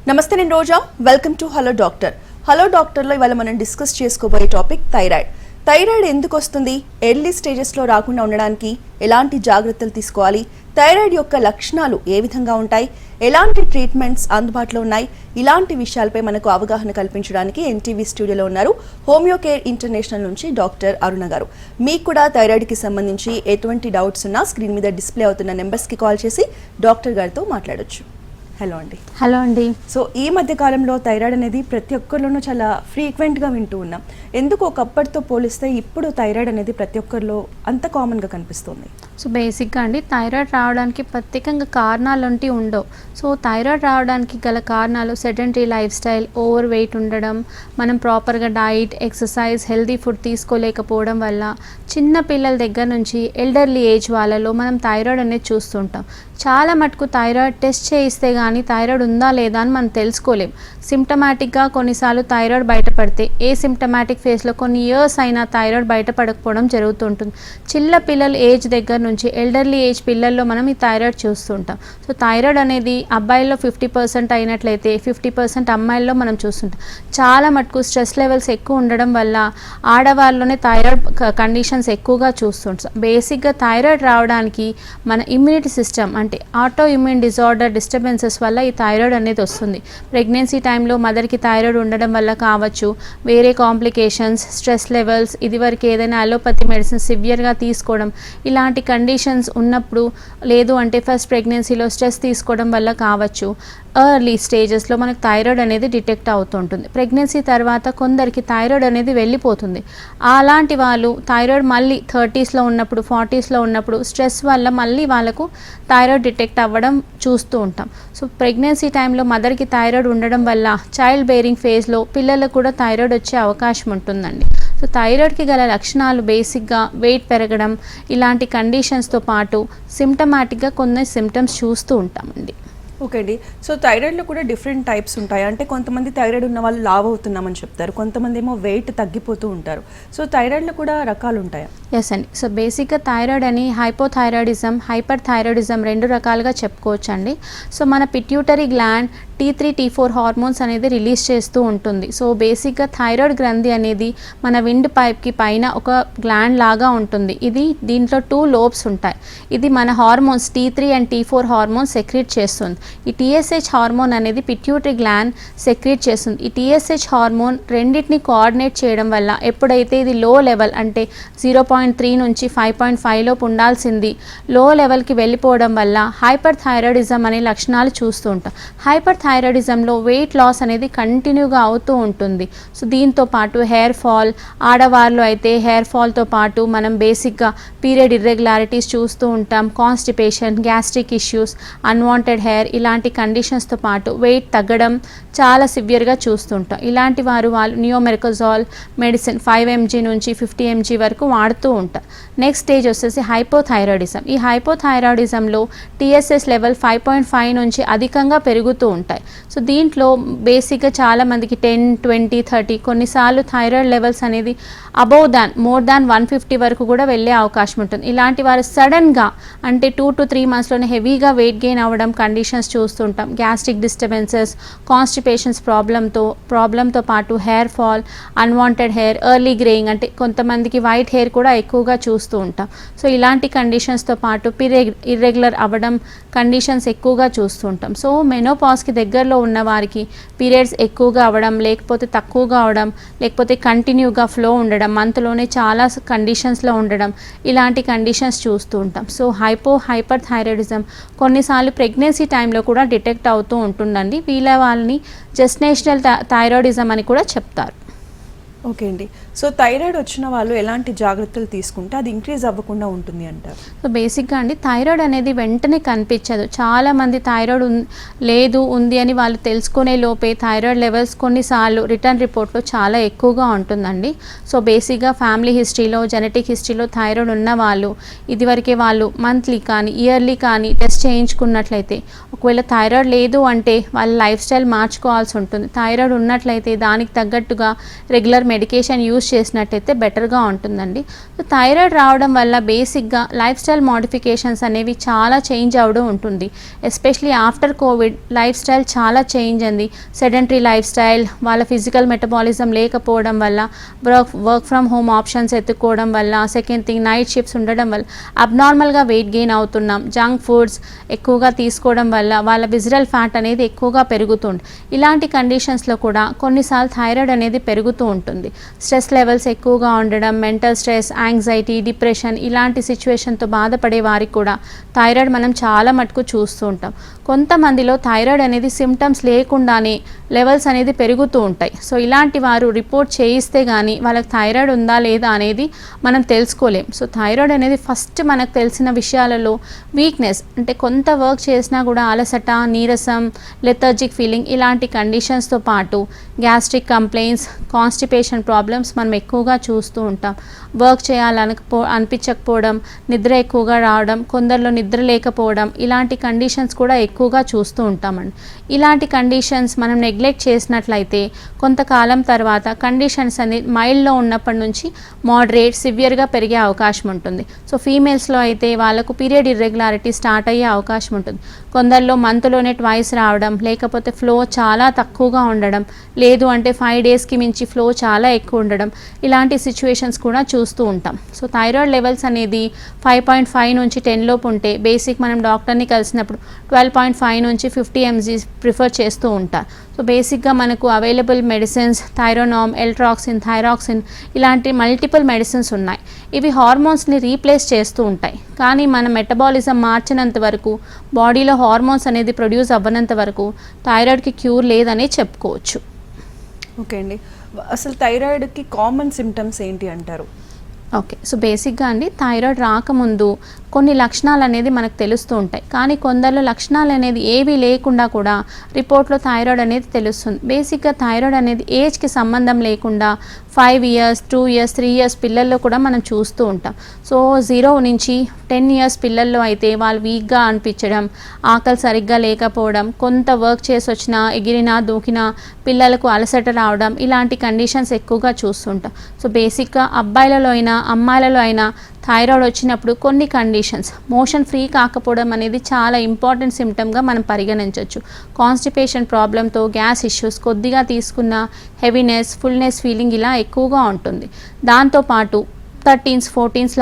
నమస్తే, నేను Roja. Welcome to hello doctor. Hello డాక్టర్లో ఇవాళ మనం డిస్కస్ చేసుకోబోయే టాపిక్ థైరాయిడ్. థైరాయిడ్ ఎందుకు వస్తుంది, ఎర్లీ స్టేజెస్లో రాకుండా ఉండడానికి ఎలాంటి జాగ్రత్తలు తీసుకోవాలి, థైరాయిడ్ యొక్క లక్షణాలు ఏ విధంగా ఉంటాయి, ఎలాంటి ట్రీట్మెంట్స్ అందుబాటులో ఉన్నాయి, ఇలాంటి విషయాలపై మనకు అవగాహన కల్పించడానికి ఎన్టీవీ స్టూడియోలో ఉన్నారు హోమియో కేర్ ఇంటర్నేషనల్ నుంచి డాక్టర్ అరుణ గారు. మీకు కూడా థైరాయిడ్కి సంబంధించి ఎటువంటి డౌట్స్ ఉన్నా స్క్రీన్ మీద డిస్ప్లే అవుతున్న నెంబర్స్కి కాల్ చేసి డాక్టర్ గారితో మాట్లాడొచ్చు. హలో అండి. హలో అండి. సో ఈ మధ్య కాలంలో థైరాయిడ్ అనేది ప్రతి ఒక్కరిలోనూ చాలా ఫ్రీక్వెంట్గా వింటూ ఉన్నాం. ఎందుకు ఒకప్పటితో పోలిస్తే ఇప్పుడు థైరాయిడ్ అనేది ప్రతి ఒక్కరిలో అంత కామన్గా కనిపిస్తుంది? సో బేసిక్గా అండి, థైరాయిడ్ రావడానికి ప్రత్యేకంగా కారణాలు ఉండవు. సో థైరాయిడ్ రావడానికి గల కారణాలు sedentary life style, over weight ఉండడం, మనం ప్రాపర్గా డైట్, ఎక్సర్సైజ్, హెల్తీ ఫుడ్ తీసుకోలేకపోవడం వల్ల చిన్న పిల్లల దగ్గర నుంచి ఎల్డర్లీ ఏజ్ వాళ్ళలో మనం థైరాయిడ్ అనేది చూస్తుంటాం. చాలా మటుకు థైరాయిడ్ టెస్ట్ చేయిస్తే కానీ థైరాయిడ్ ఉందా లేదా అని మనం తెలుసుకోలేం. సిమ్టమాటిక్గా కొన్నిసార్లు థైరాయిడ్ బయటపడితే ఏ సిమ్టమాటిక్ ఫేస్లో కొన్ని ఇయర్స్ అయినా థైరాయిడ్ బయటపడకపోవడం జరుగుతుంటుంది. చిన్న పిల్లల ఏజ్ దగ్గర నుంచి ఎల్డర్లీ ఏజ్ పిల్లల్లో మనం ఈ థైరాయిడ్ చూస్తుంటాం. సో థైరాయిడ్ అనేది అబ్బాయిల్లో 50% అయినట్లయితే 50% అమ్మాయిల్లో మనం చూస్తుంటాం. చాలా మటుకు స్ట్రెస్ లెవెల్స్ ఎక్కువ ఉండడం వల్ల ఆడవాళ్ళలోనే థైరాయిడ్ కండిషన్స్ ఎక్కువగా చూస్తుంటాం. బేసిక్గా థైరాయిడ్ రావడానికి మన ఇమ్యూనిటీ సిస్టమ్ అంటే ఆటో ఇమ్యూన్ డిజార్డర్ డిస్టర్బెన్సెస్ వల్ల ఈ థైరాయిడ్ అనేది వస్తుంది. ప్రెగ్నెన్సీ టైంలో మదర్కి థైరాయిడ్ ఉండడం వల్ల కావచ్చు, వేరే కాంప్లికేషన్స్, స్ట్రెస్ లెవెల్స్, ఇదివరకు ఏదైనా అలోపతి మెడిసిన్ సివియర్గా తీసుకోవడం, ఇలాంటి కండిషన్స్ ఉన్నప్పుడు, లేదు అంటే ఫస్ట్ ప్రెగ్నెన్సీలో స్ట్రెస్ తీసుకోవడం వల్ల కావచ్చు, ఎర్లీ స్టేజెస్లో మనకు థైరాయిడ్ అనేది డిటెక్ట్ అవుతుంటుంది. ప్రెగ్నెన్సీ తర్వాత కొందరికి థైరాయిడ్ అనేది వెళ్ళిపోతుంది. అలాంటి వాళ్ళు థైరాయిడ్ మళ్ళీ 30స్లో ఉన్నప్పుడు, 40స్లో ఉన్నప్పుడు స్ట్రెస్ వల్ల మళ్ళీ వాళ్ళకు థైరాయిడ్ డిటెక్ట్ అవ్వడం చూస్తూ ఉంటాం. సో ప్రెగ్నెన్సీ టైంలో మదర్కి థైరాయిడ్ ఉండడం వల్ల చైల్డ్ బేరింగ్ ఫేజ్లో పిల్లలకు కూడా థైరాయిడ్ వచ్చే అవకాశం ఉంటుందండి. సో థైరాయిడ్కి గల లక్షణాలు బేసిక్గా వెయిట్ పెరగడం, ఇలాంటి కండిషన్స్తో పాటు సిమ్టమాటిక్గా కొన్ని సిమ్టమ్స్ చూస్తూ ఉంటామండి. ఓకే అండి. సో థైరాయిడ్లో కూడా డిఫరెంట్ టైప్స్ ఉంటాయి. అంటే కొంతమంది థైరాయిడ్ ఉన్న వాళ్ళు లావ్ అవుతున్నామని చెప్తారు, కొంతమంది ఏమో వెయిట్ తగ్గిపోతూ ఉంటారు. సో థైరాయిడ్లో కూడా రకాలు ఉంటాయా? ఎస్ అండి. సో బేసిక్గా థైరాయిడ్ అని హైపోథైరాయిడిజం, హైపర్ థైరాయిడిజం 2 రకాలుగా చెప్పుకోవచ్చు అండి. సో మన pituitary gland T3, T4 hormones అనేది రిలీజ్ చేస్తూ ఉంటుంది. సో బేసిక్గా థైరాయిడ్ గ్రంథి అనేది మన విండ్ పైప్కి పైన ఒక గ్లాండ్ లాగా ఉంటుంది. దీంట్లో 2 లోబ్స్ ఉంటాయి. ఇది మన hormones T3 and T4 hormones secrete చేస్తుంది. ఈ TSH హార్మోన్ అనేది పిట్యూటరీ గ్లాండ్ సెక్రీట్ చేస్తుంది. ఈ TSH హార్మోన్ రెండింటిని కోఆర్డినేట్ చేయడం వల్ల ఎప్పుడైతే ఇది లో లెవెల్ అంటే 0.3 నుంచి 5.5 లోపు ఉండాల్సింది లో లెవెల్కి వెళ్ళిపోవడం వల్ల హైపర్ థైరాయిడిజం అనే లక్షణాలు చూస్తూ ఉంటాం. హైపర్ థైరాయిడిజంలో వెయిట్ లాస్ అనేది కంటిన్యూగా అవుతూ ఉంటుంది. సో దీంతో పాటు హెయిర్ ఫాల్, ఆడవారిలో అయితే హెయిర్ ఫాల్తో పాటు మనం బేసిక్గా పీరియడ్ ఇర్రెగ్యులారిటీస్ చూస్తూ ఉంటాం. Constipation, gastric issues, unwanted hair, ఇలాంటి కండిషన్స్తో పాటు వెయిట్ తగ్గడం చాలా సివియర్గా చూస్తుంటాం. ఇలాంటి వాళ్ళు నియోమెరికోజాల్ మెడిసిన్ 5 mg నుంచి 50 mg వరకు వాడుతూ ఉంటారు. నెక్స్ట్ స్టేజ్ వచ్చేసి హైపోథైరాయిడిజం. ఈ హైపోథైరాయిడిజంలో TSH లెవెల్ 5.5 నుంచి అధికంగా పెరుగుతూ ఉంటాయి. సో దీంట్లో బేసిక్గా చాలామందికి 10, 20, 30 కొన్నిసార్లు థైరాయిడ్ లెవెల్స్ అనేది మోర్ దాన్ 150 వరకు కూడా వెళ్ళే అవకాశం ఉంటుంది. ఇలాంటి వారు సడన్గా అంటే 2 to 3 మంత్స్లోనే హెవీగా వెయిట్ గెయిన్ అవ్వడం కండిషన్స్ చూస్తుంటాం. గ్యాస్ట్రిక్ డిస్టర్బెన్సెస్, కాన్స్టిపేషన్స్ ప్రాబ్లంతో పాటు hair fall, unwanted hair, early greying అంటే కొంతమందికి వైట్ హెయిర్ కూడా ఎక్కువగా చూస్తూ ఉంటాం. సో ఇలాంటి కండిషన్స్తో పాటు పీరియడ్ ఇర్రెగ్యులర్ అవ్వడం కండిషన్స్ ఎక్కువగా చూస్తూ ఉంటాం. సో మెనోపాజ్కి దగ్గరలో ఉన్న వారికి పీరియడ్స్ ఎక్కువగా అవ్వడం, లేకపోతే తక్కువగా అవడం, లేకపోతే కంటిన్యూగా ఫ్లో ఉండడం, మంత్లోనే చాలా కండిషన్స్లో ఉండడం, ఇలాంటి కండిషన్స్ చూస్తూ ఉంటాం. సో హైపర్ థైరాయిడిజం కొన్నిసార్లు ప్రెగ్నెన్సీ టైంలో కూడా డిటెక్ట్ అవుతూ ఉంటుందండి. వాళ్ళని జెస్టేషనల్ థైరాయిడిజం అని కూడా చెప్తారు. ఓకే అండి. సో థైరాయిడ్ వచ్చిన వాళ్ళు ఎలాంటి జాగ్రత్తలు తీసుకుంటే అది ఇంక్రీజ్ అవ్వకుండా ఉంటుంది అంటారు? సో బేసిక్గా అండి, థైరాయిడ్ అనేది వెంటనే కనిపించదు. చాలామంది థైరాయిడ్ ఉంది అని వాళ్ళు తెలుసుకునే లోపే థైరాయిడ్ లెవెల్స్ కొన్నిసార్లు రిటర్న్ రిపోర్ట్లో చాలా ఎక్కువగా ఉంటుందండి. సో బేసిక్గా ఫ్యామిలీ హిస్టరీలో, జెనెటిక్ హిస్టరీలో థైరాయిడ్ ఉన్న వాళ్ళు ఇదివరకే వాళ్ళు మంత్లీ కానీ ఇయర్లీ కానీ టెస్ట్ చేయించుకున్నట్లయితే, ఒకవేళ థైరాయిడ్ లేదు అంటే వాళ్ళ లైఫ్ స్టైల్ మార్చుకోవాల్సి ఉంటుంది. థైరాయిడ్ ఉన్నట్లయితే దానికి తగ్గట్టుగా రెగ్యులర్ మెడికేషన్ యూజ్ చేసినట్టయితే బెటర్గా ఉంటుందండి. సో థైరాయిడ్ రావడం వల్ల బేసిక్గా లైఫ్ స్టైల్ మోడిఫికేషన్స్ అనేవి చాలా చేంజ్ అవడం ఉంటుంది. Especially after Covid life style చాలా చేంజ్ అంది. సెడెంటరీ లైఫ్ స్టైల్, వాళ్ళ ఫిజికల్ మెటబాలిజం లేకపోవడం వల్ల, వర్క్ ఫ్రమ్ హోమ్ ఆప్షన్స్ ఎత్తుకోవడం వల్ల, సెకండ్ థింగ్ నైట్ షిఫ్ట్స్ ఉండడం వల్ల అబ్నార్మల్గా వెయిట్ గెయిన్ అవుతున్నాం. జంక్ ఫుడ్స్ ఎక్కువగా తీసుకోవడం వల్ల వాళ్ళ విజరల్ ఫ్యాట్ అనేది ఎక్కువగా పెరుగుతుంది. ఇలాంటి కండిషన్స్లో కూడా కొన్నిసార్లు థైరాయిడ్ అనేది పెరుగుతూ ఉంటుంది. స్ట్రెస్ లెవెల్స్ ఎక్కువగా ఉండడం, మెంటల్ స్ట్రెస్, యాంగ్జైటీ, డిప్రెషన్ ఇలాంటి సిచ్యువేషన్తో బాధపడే వారికి కూడా థైరాయిడ్ మనం చాలా మటుకు చూస్తూ ఉంటాం. కొంతమందిలో థైరాయిడ్ అనేది సిమ్టమ్స్ లేకుండానే లెవెల్స్ అనేది పెరుగుతూ ఉంటాయి. సో ఇలాంటి వారు రిపోర్ట్ చేయిస్తే కానీ వాళ్ళకి థైరాయిడ్ ఉందా లేదా అనేది మనం తెలుసుకోలేం. సో థైరాయిడ్ అనేది ఫస్ట్ మనకు తెలిసిన విషయాలలో వీక్నెస్, అంటే కొంత వర్క్ చేసినా కూడా అలసట, నీరసం, లెథర్జిక్ ఫీలింగ్ ఇలాంటి కండిషన్స్తో పాటు గ్యాస్ట్రిక్ కంప్లైంట్స్, కాన్స్టిపేషన్ ప్రాబ్లమ్స్ మనం ఎక్కువగా చూస్తూ ఉంటాం. వర్క్ అనిపించకపోవడం, నిద్ర ఎక్కువగా రావడం, కొందరిలో నిద్ర లేకపోవడం ఇలాంటి కండిషన్స్ కూడా ఎక్కువగా చూస్తూ ఉంటామండి. ఇలాంటి కండిషన్స్ మనం నెగ్లెక్ట్ చేసినట్లయితే కొంతకాలం తర్వాత కండిషన్స్ అనేది మైల్డ్లో ఉన్నప్పటి నుంచి మోడరేట్, సివియర్గా పెరిగే అవకాశం ఉంటుంది. సో ఫీమేల్స్లో అయితే వాళ్ళకు పీరియడ్ ఇర్రెగ్యులారిటీ స్టార్ట్ అయ్యే అవకాశం ఉంటుంది. కొందరిలో మంత్లోనే ట్వైస్ రావడం, లేకపోతే ఫ్లో చాలా తక్కువగా ఉండడం, లేదు అంటే 5 డేస్కి మించి ఫ్లో చాలా ఎక్కువ ఉండడం ఇలాంటి సిచ్యువేషన్స్ కూడా చూస్తూ ఉంటాం. సో థైరాయిడ్ లెవెల్స్ అనేది 5.5 నుంచి 10 లోపు ఉంటే బేసిక్ మనం డాక్టర్ని కలిసినప్పుడు 12.5 నుంచి 50 mg ప్రిఫర్ చేస్తూ ఉంటారు. సో బేసిక్గా మనకు అవైలబుల్ మెడిసిన్స్ థైరోనామ్, ఎల్ట్రాక్సిన్, థైరాక్సిన్ ఇలాంటి మల్టిపుల్ మెడిసిన్స్ ఉన్నాయి. ఇవి హార్మోన్స్ని రీప్లేస్ చేస్తూ ఉంటాయి. కానీ మన మెటబాలిజం మార్చినంత వరకు, బాడీలో హార్మోన్స్ అనేది ప్రొడ్యూస్ అవ్వనంత వరకు థైరాయిడ్కి క్యూర్ లేదనే చెప్పుకోవచ్చు. ఓకే అండి, అసలు థైరాయిడ్కి కామన్ సిమ్టమ్స్ ఏంటి అంటారు? ఓకే, సో బేసిక్గా అండి థైరాయిడ్ రాకముందు కొన్ని లక్షణాలు అనేది మనకు తెలుస్తూ ఉంటాయి. కానీ కొందరిలో లక్షణాలు అనేది ఏవి లేకుండా కూడా రిపోర్ట్లో థైరాయిడ్ అనేది తెలుస్తుంది. బేసిక్గా థైరాయిడ్ అనేది ఏజ్కి సంబంధం లేకుండా 5 years, 2 years, 3 years పిల్లల్లో కూడా మనం చూస్తూ ఉంటాం. సో 0 నుంచి 10 years పిల్లల్లో అయితే వాళ్ళు వీక్గా అనిపించడం, ఆకలి సరిగ్గా లేకపోవడం, కొంత వర్క్ చేసి వచ్చినా, ఎగిరినా, దూకినా పిల్లలకు అలసట రావడం ఇలాంటి కండిషన్స్ ఎక్కువగా చూస్తుంటాం. సో బేసిక్గా అబ్బాయిలలో అయినా అమ్మాయిలలో అయినా థైరాయిడ్ వచ్చినప్పుడు కొన్ని కండిషన్స్, మోషన్ ఫ్రీ కాకపోవడం అనేది చాలా ఇంపార్టెంట్ సిమ్టమ్గా మనం పరిగణించవచ్చు. కాన్స్టిపేషన్ ప్రాబ్లంతో గ్యాస్ ఇష్యూస్, కొద్దిగా తీసుకున్న హెవీనెస్, ఫుల్నెస్ ఫీలింగ్ ఇలా ఎక్కువగా ఉంటుంది. దాంతోపాటు 13s, 14s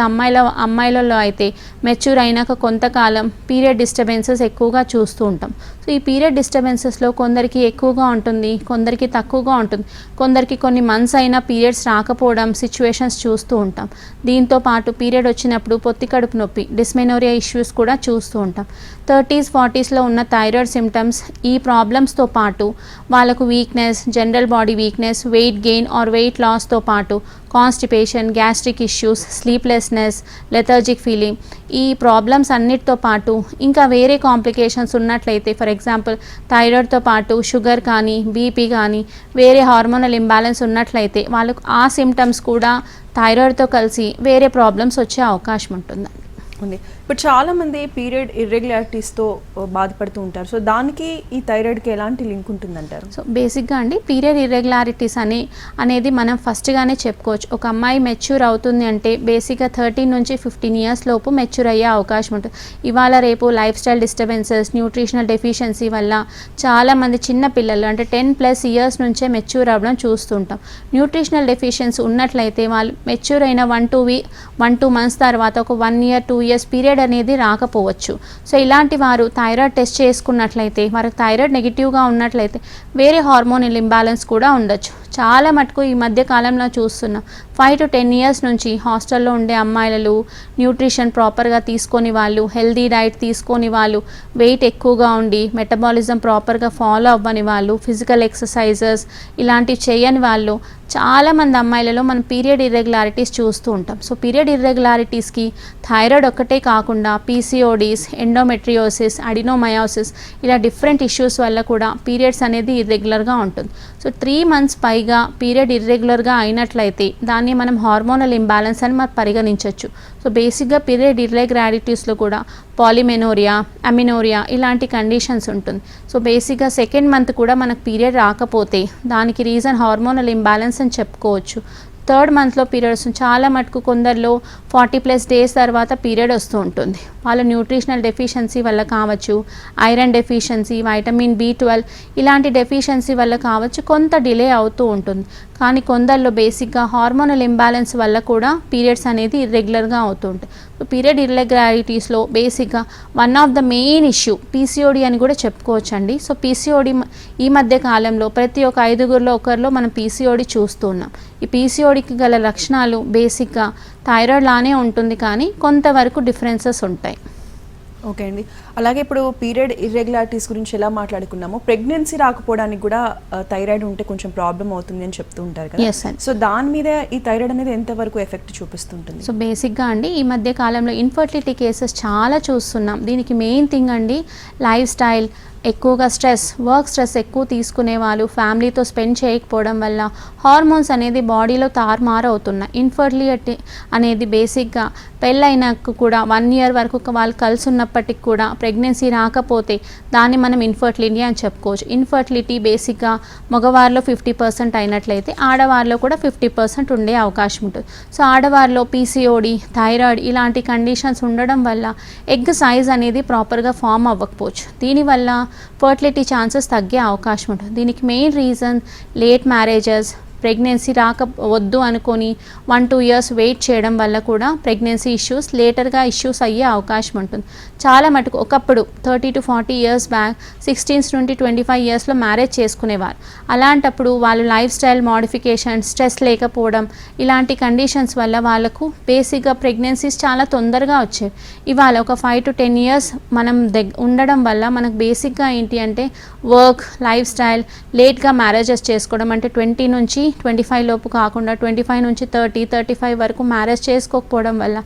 అమ్మాయిలలో అయితే మెచ్యూర్ అయినాక కొంతకాలం పీరియడ్ డిస్టర్బెన్సెస్ ఎక్కువగా చూస్తూ ఉంటాం. సో ఈ పీరియడ్ డిస్టర్బెన్సెస్లో కొందరికి ఎక్కువగా ఉంటుంది, కొందరికి తక్కువగా ఉంటుంది, కొందరికి కొన్ని మంత్స్ అయినా పీరియడ్స్ రాకపోవడం సిచ్యువేషన్స్ చూస్తూ ఉంటాం. దీంతో పాటు పీరియడ్ వచ్చినప్పుడు పొత్తి కడుపు నొప్పి, డిస్మెనోరియా ఇష్యూస్ కూడా చూస్తూ ఉంటాం. 30s, 40sలో ఉన్న థైరాయిడ్ సిమ్టమ్స్ ఈ ప్రాబ్లమ్స్తో పాటు వాళ్ళకు weakness, general body weakness, weight gain or weight లాస్తో పాటు constipation, gastric issues, sleeplessness, lethargic feeling ఈ ప్రాబ్లమ్స్ అన్నిటితో పాటు ఇంకా వేరే కాంప్లికేషన్స్ ఉన్నట్లయితే, ఫర్ ఎగ్జాంపుల్ థైరాయిడ్తో పాటు షుగర్ కానీ, బీపీ కానీ, వేరే హార్మోనల్ ఇంబ్యాలెన్స్ ఉన్నట్లయితే వాళ్ళకు ఆ సిమ్టమ్స్ కూడా థైరాయిడ్తో కలిసి వేరే ప్రాబ్లమ్స్ వచ్చే అవకాశం ఉంటుందండి. ఉంది. ఇప్పుడు చాలామంది పీరియడ్ ఇర్రెగ్యులారిటీస్తో బాధపడుతూ ఉంటారు. సో దానికి ఈ థైరాయిడ్కి ఎలాంటి లింక్ ఉంటుందంటారు? సో బేసిక్గా అండి పీరియడ్ ఇర్రెగ్యులారిటీస్ అనేది మనం ఫస్ట్గానే చెప్పుకోవచ్చు. ఒక అమ్మాయి మెచ్యూర్ అవుతుంది అంటే బేసిక్గా 13 నుంచి 15 years లోపు మెచ్యూర్ అయ్యే అవకాశం ఉంటుంది. ఇవాళ రేపు life style disturbances, nutritional deficiency వల్ల చాలామంది చిన్న పిల్లలు అంటే 10+ years నుంచే మెచ్యూర్ అవ్వడం చూస్తుంటాం. న్యూట్రిషనల్ డెఫిషియన్సీ ఉన్నట్లయితే వాళ్ళు మెచ్యూర్ అయిన 1-2 months తర్వాత ఒక 1 year, 2 years పీరియడ్ అనేది రాకపోవచ్చు. సో ఇలాంటి వారు థైరాయిడ్ టెస్ట్ చేసుకున్నట్లయితే వారికి థైరాయిడ్ నెగిటివ్గా ఉన్నట్లయితే వేరే హార్మోనల్ ఇంబ్యాలెన్స్ కూడా ఉండొచ్చు. చాలా మటుకు ఈ మధ్య కాలంలో చూస్తున్నాం 5 to 10 years నుంచి హాస్టల్లో ఉండే అమ్మాయిలు, న్యూట్రిషన్ ప్రాపర్గా తీసుకొని వాళ్ళు, హెల్దీ డైట్ తీసుకొని వాళ్ళు, వెయిట్ ఎక్కువగా ఉండి మెటబాలిజం ప్రాపర్గా ఫాలో అవ్వని వాళ్ళు, ఫిజికల్ ఎక్సర్సైజెస్ ఇలాంటివి చేయని వాళ్ళు చాలామంది అమ్మాయిలలో మనం పీరియడ్ ఇర్రెగ్యులారిటీస్ చూస్తూ ఉంటాం. సో పీరియడ్ ఇర్రెగ్యులారిటీస్కి థైరాయిడ్ ఒక్కటే కాకుండా పీసీఓడీస్, ఎండోమెట్రియోసిస్, అడినోమయోసిస్ ఇలా డిఫరెంట్ ఇష్యూస్ వల్ల కూడా పీరియడ్స్ అనేది ఇర్రెగ్యులర్గా ఉంటుంది. సో 3 months పైగా పైగా పీరియడ్ ఇర్రెగ్యులర్గా అయినట్లయితే దాన్ని మనం హార్మోనల్ ఇంబ్యాలెన్స్ అని మనం పరిగణించవచ్చు. సో బేసిక్గా పీరియడ్ ఇర్రెగ్యులారిటీస్లో కూడా పాలిమెనోరియా, అమినోరియా ఇలాంటి కండిషన్స్ ఉంటుంది. సో బేసిక్గా సెకండ్ మంత్ కూడా మనకు పీరియడ్ రాకపోతే దానికి రీజన్ హార్మోనల్ ఇంబ్యాలెన్స్ అని చెప్పుకోవచ్చు. థర్డ్ మంత్లో పీరియడ్ వస్తుంది. చాలా మటుకు కొందరిలో 40+ డేస్ తర్వాత పీరియడ్ వస్తూ ఉంటుంది. వాళ్ళ న్యూట్రిషనల్ డెఫిషియన్సీ వల్ల కావచ్చు, ఐరన్ డెఫిషియన్సీ, వైటమిన్ B12 ఇలాంటి డెఫిషియన్సీ వల్ల కావచ్చు, కొంత డిలే అవుతూ ఉంటుంది. కానీ కొందరిలో బేసిక్గా హార్మోనల్ ఇంబ్యాలెన్స్ వల్ల కూడా పీరియడ్స్ అనేది ఇర్రెగ్యులర్గా అవుతూ ఉంటాయి. సో పీరియడ్ ఇర్రెగ్యులారిటీస్లో బేసిక్గా one of the main issue PCOD అని కూడా చెప్పుకోవచ్చండి. సో PCOD ఈ మధ్య కాలంలో ప్రతి ఒక్క 5గురిలో ఒకరిలో మనం PCOD చూస్తూ ఉన్నాం. ఈ PCODకి గల లక్షణాలు బేసిక్గా థైరాయిడ్ లానే ఉంటుంది, కానీ కొంతవరకు డిఫరెన్సెస్ ఉంటాయి. ఓకే అండి. అలాగే ఇప్పుడు పీరియడ్ ఇర్రెగ్యులారిటీస్ గురించి ఎలా మాట్లాడుకున్నామో, ప్రెగ్నెన్సీ రాకపోవడానికి కూడా థైరాయిడ్ ఉంటే కొంచెం ప్రాబ్లం అవుతుంది అని చెప్తూ ఉంటారు కదా. Yes, sir. సో దాని మీద ఈ థైరాయిడ్ అనేది ఎంతవరకు ఎఫెక్ట్ చూపిస్తుంటుంది? సో బేసిక్గా అండి ఈ మధ్య కాలంలో ఇన్ఫర్టిలిటీ కేసెస్ చాలా చూస్తున్నాం. దీనికి మెయిన్ థింగ్ అండి లైఫ్ స్టైల్, ఎక్కువగా వర్క్ స్ట్రెస్ ఎక్కువ తీసుకునే వాళ్ళు, ఫ్యామిలీతో స్పెండ్ చేయకపోవడం వల్ల హార్మోన్స్ అనేది బాడీలో తారుమారు అవుతున్నాయి. ఇన్ఫర్టిలిటీ అనేది బేసిక్గా పెళ్ళైనాక కూడా 1 ఇయర్ వరకు వాళ్ళు కలిసి ఉన్నప్పటికి కూడా ప్రెగ్నెన్సీ రాకపోతే దాన్ని మనం ఇన్ఫర్టిలిటీ అని చెప్పుకోవచ్చు. ఇన్ఫర్టిలిటీ బేసిక్గా మగవారిలో 50% అయినట్లయితే ఆడవారిలో కూడా 50% ఉండే అవకాశం ఉంటుంది. సో ఆడవారిలో PCOD, థైరాయిడ్ ఇలాంటి కండిషన్స్ ఉండడం వల్ల ఎగ్ సైజ్ అనేది ప్రాపర్గా ఫామ్ అవ్వకపోవచ్చు. దీనివల్ల ఫర్టిలిటీ ఛాన్సెస్ తగ్గే అవకాశం ఉంటుంది. దీనికి main reason late marriages, pregnancy వద్దు అనుకొని 1-2 ఇయర్స్ వెయిట్ చేయడం వల్ల కూడా ప్రెగ్నెన్సీ ఇష్యూస్ లేటర్గా ఇష్యూస్ అయ్యే అవకాశం ఉంటుంది. చాలా మటుకు ఒకప్పుడు 30 to 40 ఇయర్స్ బ్యాక్ 16 నుండి 25 ఇయర్స్లో మ్యారేజ్ చేసుకునేవారు. అలాంటప్పుడు వాళ్ళు లైఫ్ స్టైల్ మోడిఫికేషన్, స్ట్రెస్ లేకపోవడం ఇలాంటి కండిషన్స్ వల్ల వాళ్ళకు బేసిక్గా ప్రెగ్నెన్సీస్ చాలా తొందరగా వచ్చేవి. ఇవాళ ఒక 5 to 10 ఇయర్స్ మనం ఉండడం వల్ల మనకు బేసిక్గా ఏంటి అంటే వర్క్, లైఫ్ స్టైల్, లేట్గా మ్యారేజెస్ చేసుకోవడం, అంటే 20 నుంచి 25 లోపు కాకుండా 25 నుంచి 30-35 వరకు మ్యారేజ్ చేసుకోకపోవడం వల్ల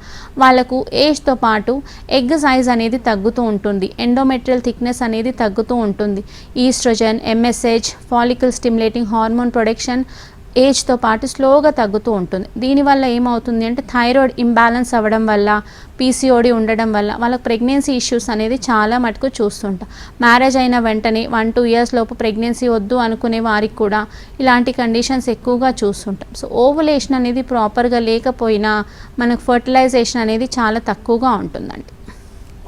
వాళ్ళకు ఏజ్తో పాటు ఎగ్ సైజ్ అనేది తగ్గుతూ ఉంటుంది. ఎండోమెట్రియల్ థిక్నెస్ అనేది తగ్గుతూ ఉంటుంది. Estrogen, MSH, follicle stimulating hormone production ఏజ్తో పాటు స్లోగా తగ్గుతూ ఉంటుంది. దీనివల్ల ఏమవుతుంది అంటే థైరాయిడ్ ఇంబ్యాలెన్స్ అవ్వడం వల్ల, PCOD ఉండడం వల్ల వాళ్ళకి ప్రెగ్నెన్సీ ఇష్యూస్ అనేది చాలా మటుకు చూస్తుంటాం. మ్యారేజ్ అయిన వెంటనే 1-2 ఇయర్స్ లోపు ప్రెగ్నెన్సీ వద్దు అనుకునే వారికి కూడా ఇలాంటి కండిషన్స్ ఎక్కువగా చూస్తుంటాం. సో ఓవులేషన్ అనేది ప్రాపర్గా లేకపోయినా మనకు ఫర్టిలైజేషన్ అనేది చాలా తక్కువగా ఉంటుందండి.